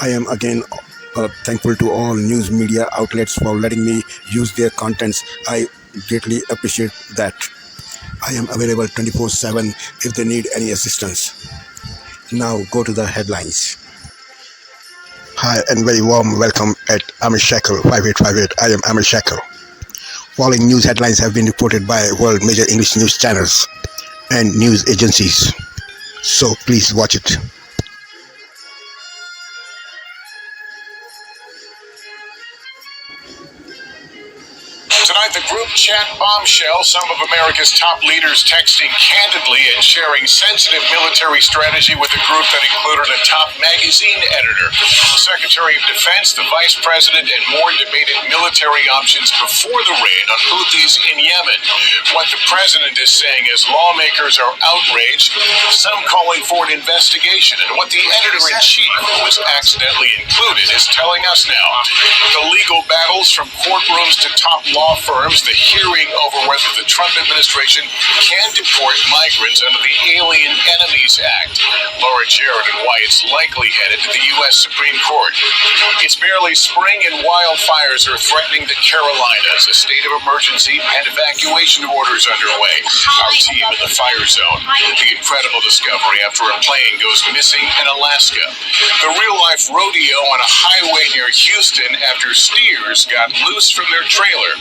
I am again thankful to all news media outlets for letting me use their contents. I greatly appreciate that. I am available 24/7 if they need any assistance. Now go to the headlines. Hi and very warm welcome at Amir Shackle 5858. I am Amir Shackle. Following news headlines have been reported by world major English news channels and news agencies. So please watch it. Tonight, the group chat bombshell, some of America's top leaders texting candidly and sharing sensitive military strategy with a group that included a top magazine editor. The Secretary of Defense, the Vice President, and more debated military options before the raid on Houthis in Yemen. What the President is saying is lawmakers are outraged, some calling for an investigation, and what the editor-in-chief, who was accidentally included, is telling us now. The legal battles from courtrooms to top law firms, the hearing over whether the Trump administration can deport migrants under the Alien Enemies Act. Laura Jarrett and why it's likely headed to the U.S. Supreme Court. It's barely spring and wildfires are threatening the Carolinas. A state of emergency and evacuation orders underway. Our team in the fire zone. The incredible discovery after a plane goes missing in Alaska. The real-life rodeo on a highway near Houston after steers got loose from their trailer.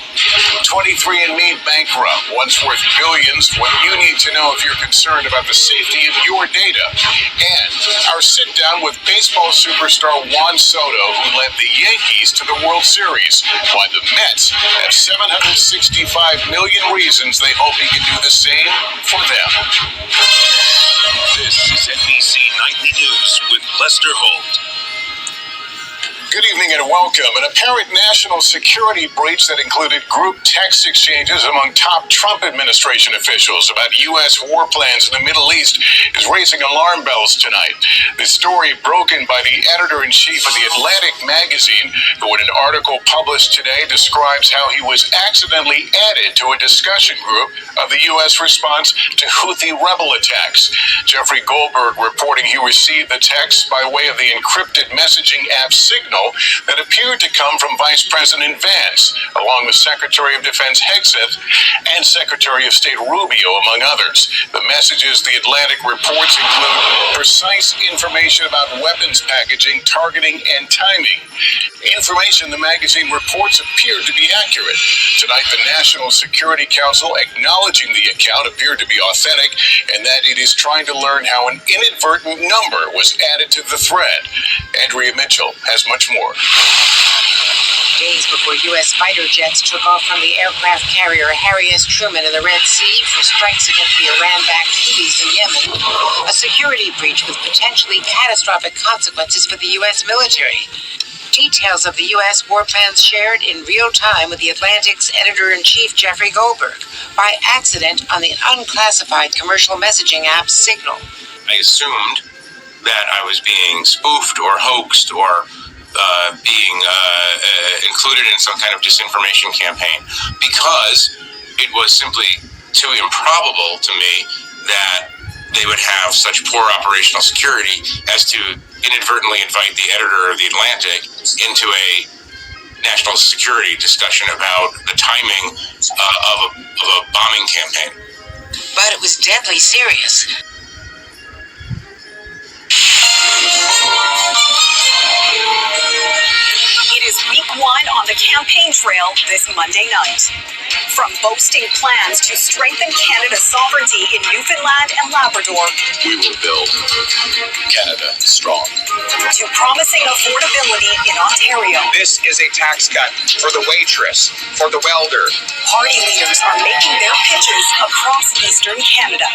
23andMe bankrupt, once worth billions. What you need to know if you're concerned about the safety of your data. And our sit-down with baseball superstar Juan Soto, who led the Yankees to the World Series. Why the Mets have 765 million reasons they hope he can do the same for them. This is NBC Nightly News with Lester Holt. Good evening and welcome. An apparent national security breach that included group text exchanges among top Trump administration officials about U.S. war plans in the Middle East is raising alarm bells tonight. The story broken by the editor-in-chief of the Atlantic magazine, who in an article published today describes how he was accidentally added to a discussion group of the U.S. response to Houthi rebel attacks. Jeffrey Goldberg reporting he received the text by way of the encrypted messaging app Signal that appeared to come from Vice President Vance, along with Secretary of Defense Hegseth and Secretary of State Rubio, among others. The messages the Atlantic reports include precise information about weapons packaging, targeting, and timing. Information the magazine reports appeared to be accurate. Tonight, the National Security Council acknowledging the account appeared to be authentic and that it is trying to learn how an inadvertent number was added to the thread. Andrea Mitchell has much more. Days before U.S. fighter jets took off from the aircraft carrier Harry S. Truman in the Red Sea for strikes against the Iran-backed Houthis in Yemen, a security breach with potentially catastrophic consequences for the U.S. military. Details of the U.S. war plans shared in real time with the Atlantic's editor-in-chief Jeffrey Goldberg by accident on the unclassified commercial messaging app Signal. I assumed that I was being spoofed or hoaxed or being included in some kind of disinformation campaign because it was simply too improbable to me that they would have such poor operational security as to inadvertently invite the editor of The Atlantic into a national security discussion about the timing of a bombing campaign. But it was deadly serious. It is week one on the campaign trail this Monday night. From boasting plans to strengthen Canada's sovereignty in Newfoundland and Labrador, We will build Canada strong. to promising affordability in Ontario, This is a tax cut for the waitress, for the welder. party leaders are making their pitches across Eastern Canada.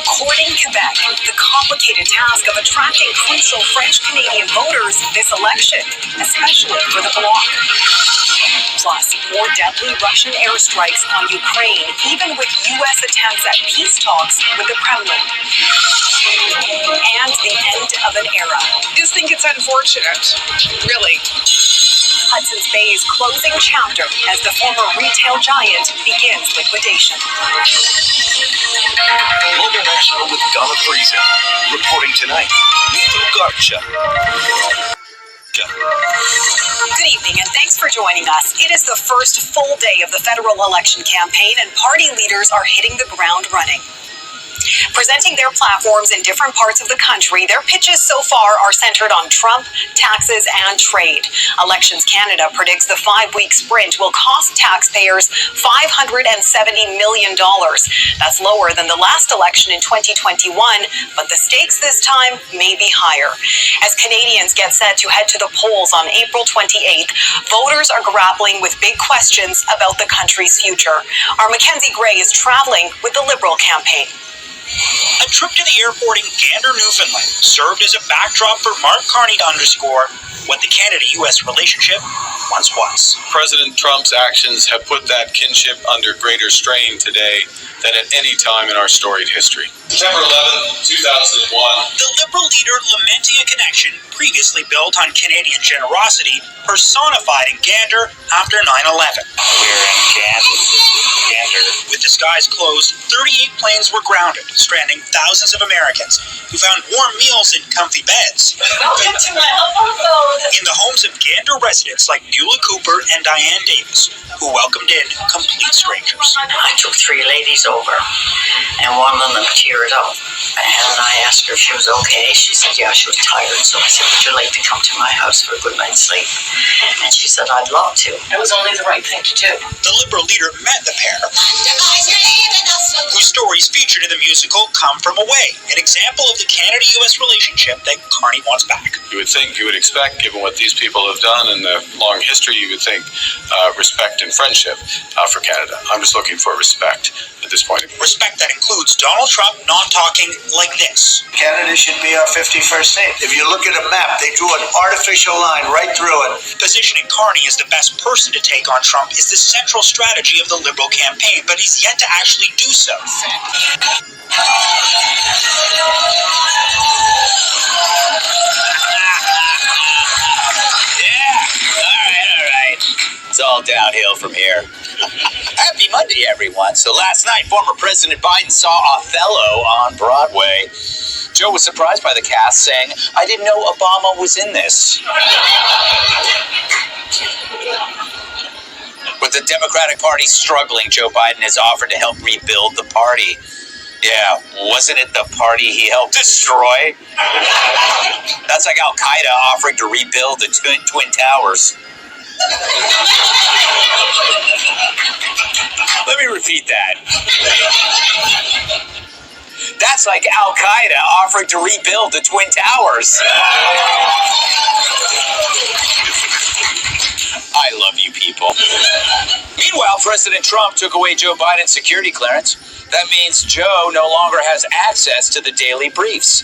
Courting Quebec, the complicated task of attracting crucial French-Canadian voters this election, especially for the Bloc. Plus, more deadly Russian airstrikes on Ukraine, even with U.S. attempts at peace talks with the Kremlin. And the end of an era. I just think it's unfortunate, really. Hudson's Bay's closing chapter as the former retail giant begins liquidation. Global National with Donna Friesen. Reporting tonight, Nito Garcha. Good evening, and thanks for joining us. It is the first full day of the federal election campaign, and party leaders are hitting the ground running. Presenting their platforms in different parts of the country, their pitches so far are centered on Trump, taxes, and trade. Elections Canada predicts the 5-week sprint will cost taxpayers $570 million. That's lower than the last election in 2021, but the stakes this time may be higher. As Canadians get set to head to the polls on April 28th, voters are grappling with big questions about the country's future. Our Mackenzie Gray is traveling with the Liberal campaign. A trip to the airport in Gander, Newfoundland served as a backdrop for Mark Carney to underscore what the Canada-U.S. relationship once was. President Trump's actions have put that kinship under greater strain today than at any time in our storied history. September 11, 2001. The Liberal leader lamenting a connection previously built on Canadian generosity personified in Gander after 9/11. We're in Gander. With the skies closed, 38 planes were grounded, stranding thousands of Americans who found warm meals in comfy beds. Welcome to my home. In the homes of Gander residents like Beulah Cooper and Diane Davis, who welcomed in complete strangers. I took 3 ladies over, and one of them teared up. And I asked her if she was okay. She said, yeah, she was tired. So I said, would you like to come to my house for a good night's sleep? And she said, I'd love to. It was only the right thing to do. The Liberal leader met the pair, whose stories featured in the musical Come From Away, an example of the Canada-U.S. relationship that Carney wants back. You would expect, given what these people have done and the long history, you would think respect and friendship for Canada. I'm just looking for respect at this point. Respect that includes Donald Trump not talking like this. Canada should be our 51st state. If you look at a map, they drew an artificial line right through it. Positioning Carney as the best person to take on Trump is the central strategy of the Liberal campaign, but he's yet to actually do so. All right. It's all downhill from here. Happy Monday, everyone. So last night, former President Biden saw Othello on Broadway. Joe was surprised by the cast, saying, I didn't know Obama was in this. With the Democratic Party struggling, Joe Biden has offered to help rebuild the party. Yeah, wasn't it the party he helped destroy? That's like Al-Qaeda offering to rebuild the Twin Towers. Let me repeat that. That's like Al-Qaeda offering to rebuild the Twin Towers. I love you people. Meanwhile, President Trump took away Joe Biden's security clearance. That means Joe no longer has access to the daily briefs,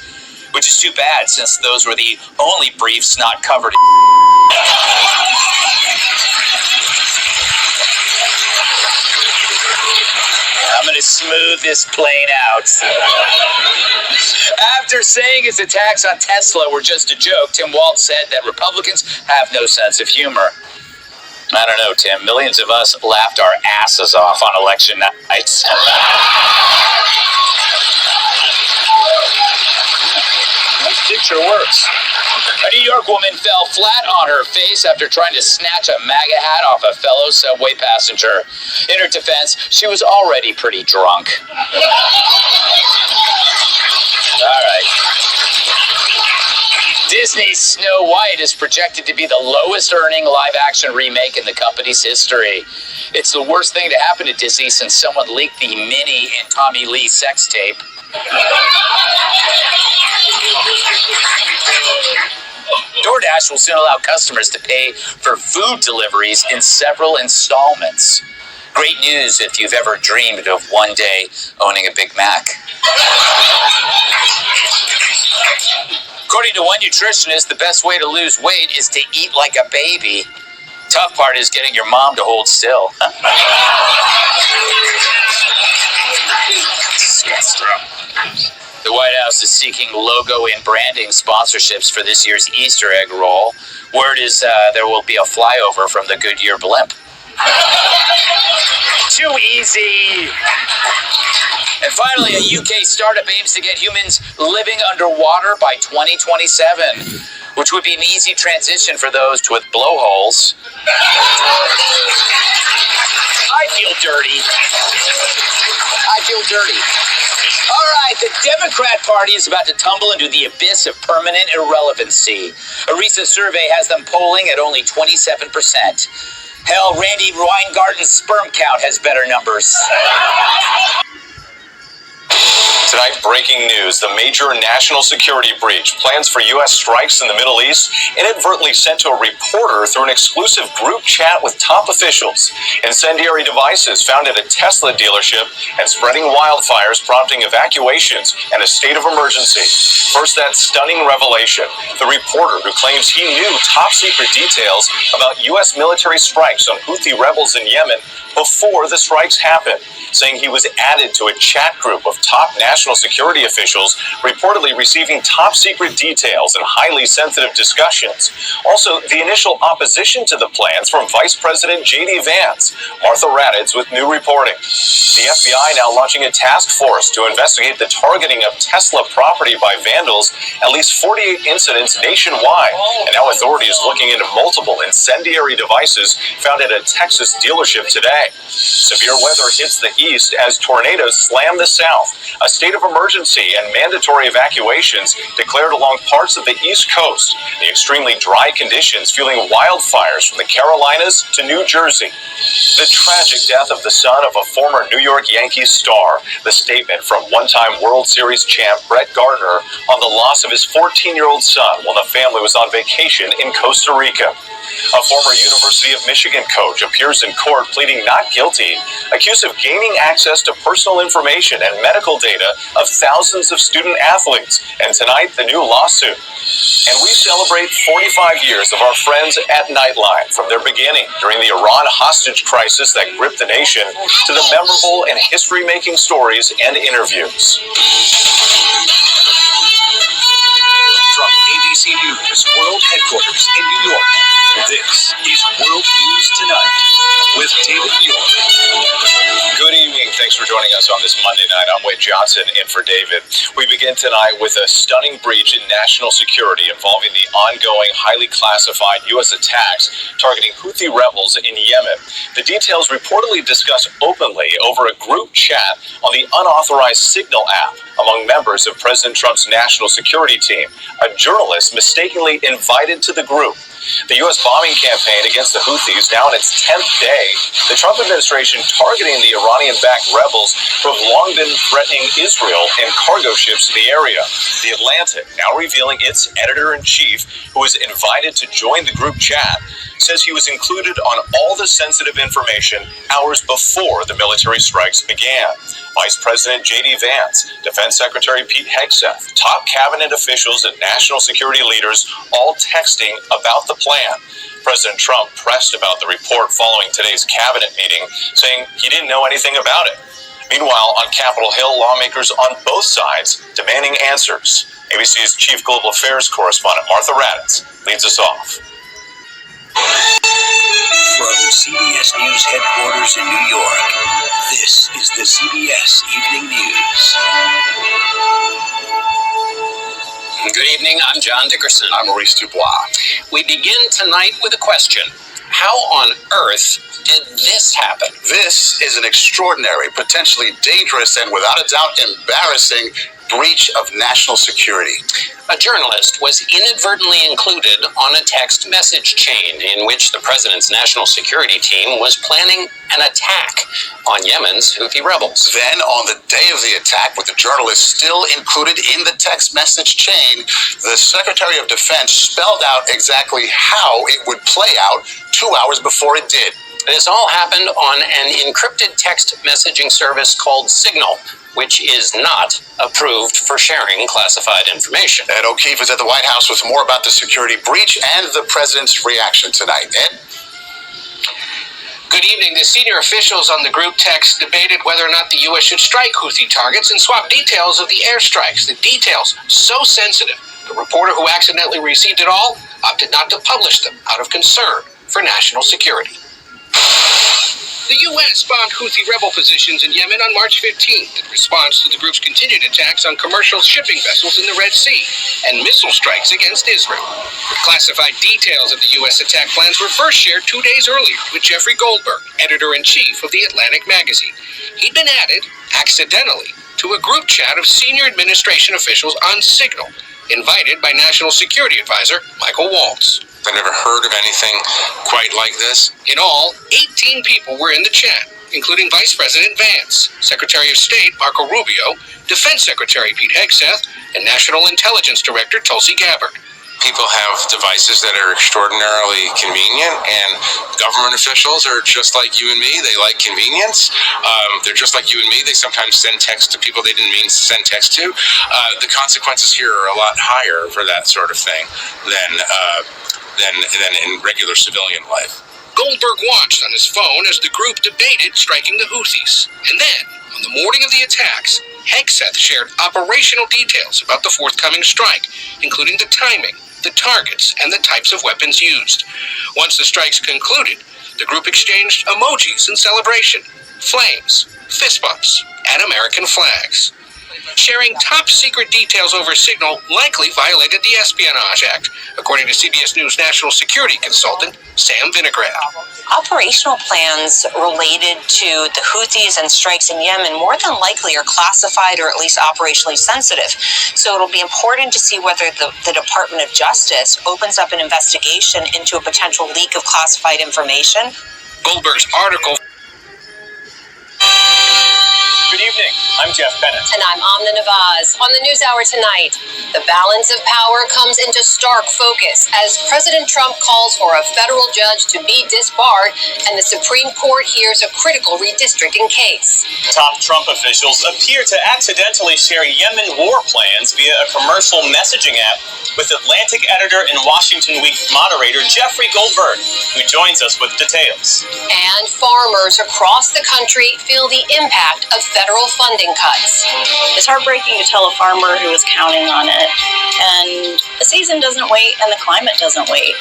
which is too bad since those were the only briefs not covered in I'm going to smooth this plane out. After saying his attacks on Tesla were just a joke, Tim Walz said that Republicans have no sense of humor. I don't know, Tim. Millions of us laughed our asses off on election nights. This picture works. A New York woman fell flat on her face after trying to snatch a MAGA hat off a fellow subway passenger. In her defense, she was already pretty drunk. All right. Disney's Snow White is projected to be the lowest-earning live-action remake in the company's history. It's the worst thing to happen to Disney since someone leaked the Minnie and Tommy Lee sex tape. DoorDash will soon allow customers to pay for food deliveries in several installments. Great news if you've ever dreamed of one day owning a Big Mac. According to one nutritionist, the best way to lose weight is to eat like a baby. Tough part is getting your mom to hold still. The White House is seeking logo and branding sponsorships for this year's Easter egg roll. Word is there will be a flyover from the Goodyear blimp. Too easy. And finally, a UK startup aims to get humans living underwater by 2027, which would be an easy transition for those with blowholes. I feel dirty. All right, the Democrat Party is about to tumble into the abyss of permanent irrelevancy. A recent survey has them polling at only 27%. Hell, Randy Weingarten's sperm count has better numbers. Tonight, breaking news. The major national security breach. Plans for U.S. strikes in the Middle East inadvertently sent to a reporter through an exclusive group chat with top officials. Incendiary devices found at a Tesla dealership and spreading wildfires, prompting evacuations and a state of emergency. First, that stunning revelation. The reporter who claims he knew top secret details about U.S. military strikes on Houthi rebels in Yemen before the strikes happened, saying he was added to a chat group of top national security officials, reportedly receiving top secret details and highly sensitive discussions. Also, the initial opposition to the plans from Vice President J.D. Vance. Martha Raddatz with new reporting. The FBI now launching a task force to investigate the targeting of Tesla property by vandals, at least 48 incidents nationwide. And now authorities looking into multiple incendiary devices found at a Texas dealership today. Severe weather hits the east as tornadoes slam the south. A state of emergency and mandatory evacuations declared along parts of the East Coast. The extremely dry conditions fueling wildfires from the Carolinas to New Jersey. The tragic death of the son of a former New York Yankees star. The statement from one-time World Series champ Brett Gardner on the loss of his 14-year-old son while the family was on vacation in Costa Rica. A former University of Michigan coach appears in court pleading not guilty, accused of gaining access to personal information and medical data of thousands of student athletes. And tonight, the new lawsuit. And we celebrate 45 years of our friends at Nightline, from their beginning during the Iran hostage crisis that gripped the nation to the memorable and history-making stories and interviews. From ABC News World Headquarters in New York, this is World News Tonight with David York. Good evening. Thanks for joining us on this Monday night. I'm Wade Johnson in for David. We begin tonight with a stunning breach in national security involving the ongoing, highly classified U.S. attacks targeting Houthi rebels in Yemen. The details reportedly discussed openly over a group chat on the unauthorized Signal app among members of President Trump's national security team. A journalist mistakenly invited to the group. The U.S. bombing campaign against the Houthis now in its 10th day. The Trump administration targeting the Iranian-backed rebels who have long been threatening Israel and cargo ships in the area. The Atlantic now revealing its editor-in-chief, who was invited to join the group chat, says he was included on all the sensitive information hours before the military strikes began. Vice President J.D. Vance, Defense Secretary Pete Hegseth, top cabinet officials and national security leaders all texting about the plan. President Trump pressed about the report following today's cabinet meeting, saying he didn't know anything about it. Meanwhile, on Capitol Hill, lawmakers on both sides demanding answers. ABC's Chief Global Affairs Correspondent Martha Raddatz leads us off. From CBS News headquarters in New York, this is the CBS Evening News. Good evening, I'm John Dickerson. I'm Maurice Dubois. We begin tonight with a question. How on earth did this happen? This is an extraordinary, potentially dangerous, and without a doubt embarrassing breach of national security. A journalist was inadvertently included on a text message chain in which the president's national security team was planning an attack on Yemen's Houthi rebels. Then, on the day of the attack, with the journalist still included in the text message chain, the Secretary of Defense spelled out exactly how it would play out 2 hours before it did. This all happened on an encrypted text messaging service called Signal, which is not approved for sharing classified information. Ed O'Keefe is at the White House with more about the security breach and the president's reaction tonight. Ed? Good evening. The senior officials on the group text debated whether or not the U.S. should strike Houthi targets and swap details of the airstrikes. The details so sensitive. The reporter who accidentally received it all opted not to publish them out of concern for national security. The U.S. bombed Houthi rebel positions in Yemen on March 15th in response to the group's continued attacks on commercial shipping vessels in the Red Sea and missile strikes against Israel. Classified details of the U.S. attack plans were first shared 2 days earlier with Jeffrey Goldberg, editor-in-chief of The Atlantic magazine. He'd been added, accidentally, to a group chat of senior administration officials on Signal, invited by National Security Advisor Michael Waltz. I've never heard of anything quite like this. In all, 18 people were in the chat, including Vice President Vance, Secretary of State Marco Rubio, Defense Secretary Pete Hegseth, and National Intelligence Director Tulsi Gabbard. People have devices that are extraordinarily convenient, and government officials are just like you and me. They like convenience. They're just like you and me. They sometimes send text to people they didn't mean to send text to. The consequences here are a lot higher for that sort of thing than in regular civilian life. Goldberg watched on his phone as the group debated striking the Houthis. And then, on the morning of the attacks, Hegseth shared operational details about the forthcoming strike, including the timing, the targets, and the types of weapons used. Once the strikes concluded, the group exchanged emojis in celebration, flames, fist bumps, and American flags. Sharing top-secret details over Signal likely violated the Espionage Act, according to CBS News national security consultant Sam Vinograd. Operational plans related to the Houthis and strikes in Yemen more than likely are classified or at least operationally sensitive. So it'll be important to see whether the Department of Justice opens up an investigation into a potential leak of classified information. Goldberg's article. Good evening. I'm Jeff Bennett. And I'm Amna Nawaz. On the NewsHour tonight, the balance of power comes into stark focus as President Trump calls for a federal judge to be disbarred and the Supreme Court hears a critical redistricting case. Top Trump officials appear to accidentally share Yemen war plans via a commercial messaging app with Atlantic editor and Washington Week moderator Jeffrey Goldberg, who joins us with details. And farmers across the country feel the impact of federal funding cuts. It's heartbreaking to tell a farmer who is counting on it, and the season doesn't wait and the climate doesn't wait.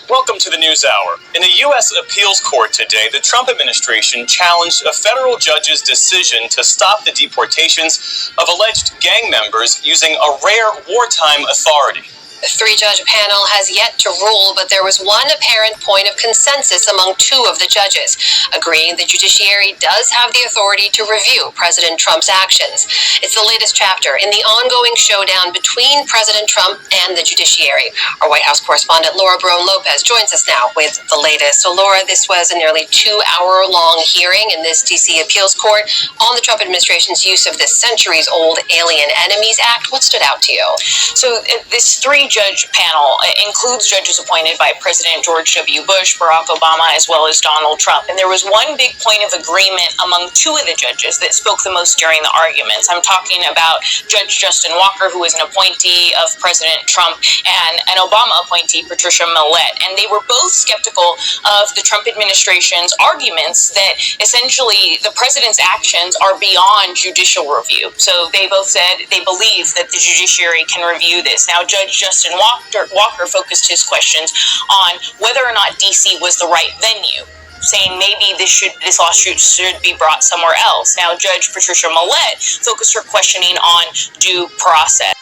Welcome to the NewsHour. In a U.S. appeals court today, the Trump administration challenged a federal judge's decision to stop the deportations of alleged gang members using a rare wartime authority. The three-judge panel has yet to rule, but there was one apparent point of consensus among two of the judges, agreeing the judiciary does have the authority to review President Trump's actions. It's the latest chapter in the ongoing showdown between President Trump and the judiciary. Our White House correspondent Laura Barone-Lopez joins us now with the latest. So, Laura, this was a nearly 2-hour-long hearing in this D.C. appeals court on the Trump administration's use of this centuries-old Alien Enemies Act. What stood out to you? So this three-judge panel includes judges appointed by President George W. Bush, Barack Obama, as well as Donald Trump. And there was one big point of agreement among two of the judges that spoke the most during the arguments. I'm talking about Judge Justin Walker, who is an appointee of President Trump, and an Obama appointee, Patricia Millett. And they were both skeptical of the Trump administration's arguments that essentially the president's actions are beyond judicial review. So they both said they believe that the judiciary can review this. Now, Judge Justin Walker focused his questions on whether or not D.C. was the right venue, saying maybe this lawsuit should be brought somewhere else. Now, Judge Patricia Millett focused her questioning on due process.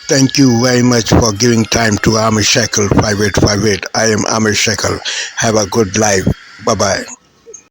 Thank you very much for giving time to Amir Shekel 5858. I am Amir Shekel. Have a good life. Bye-bye.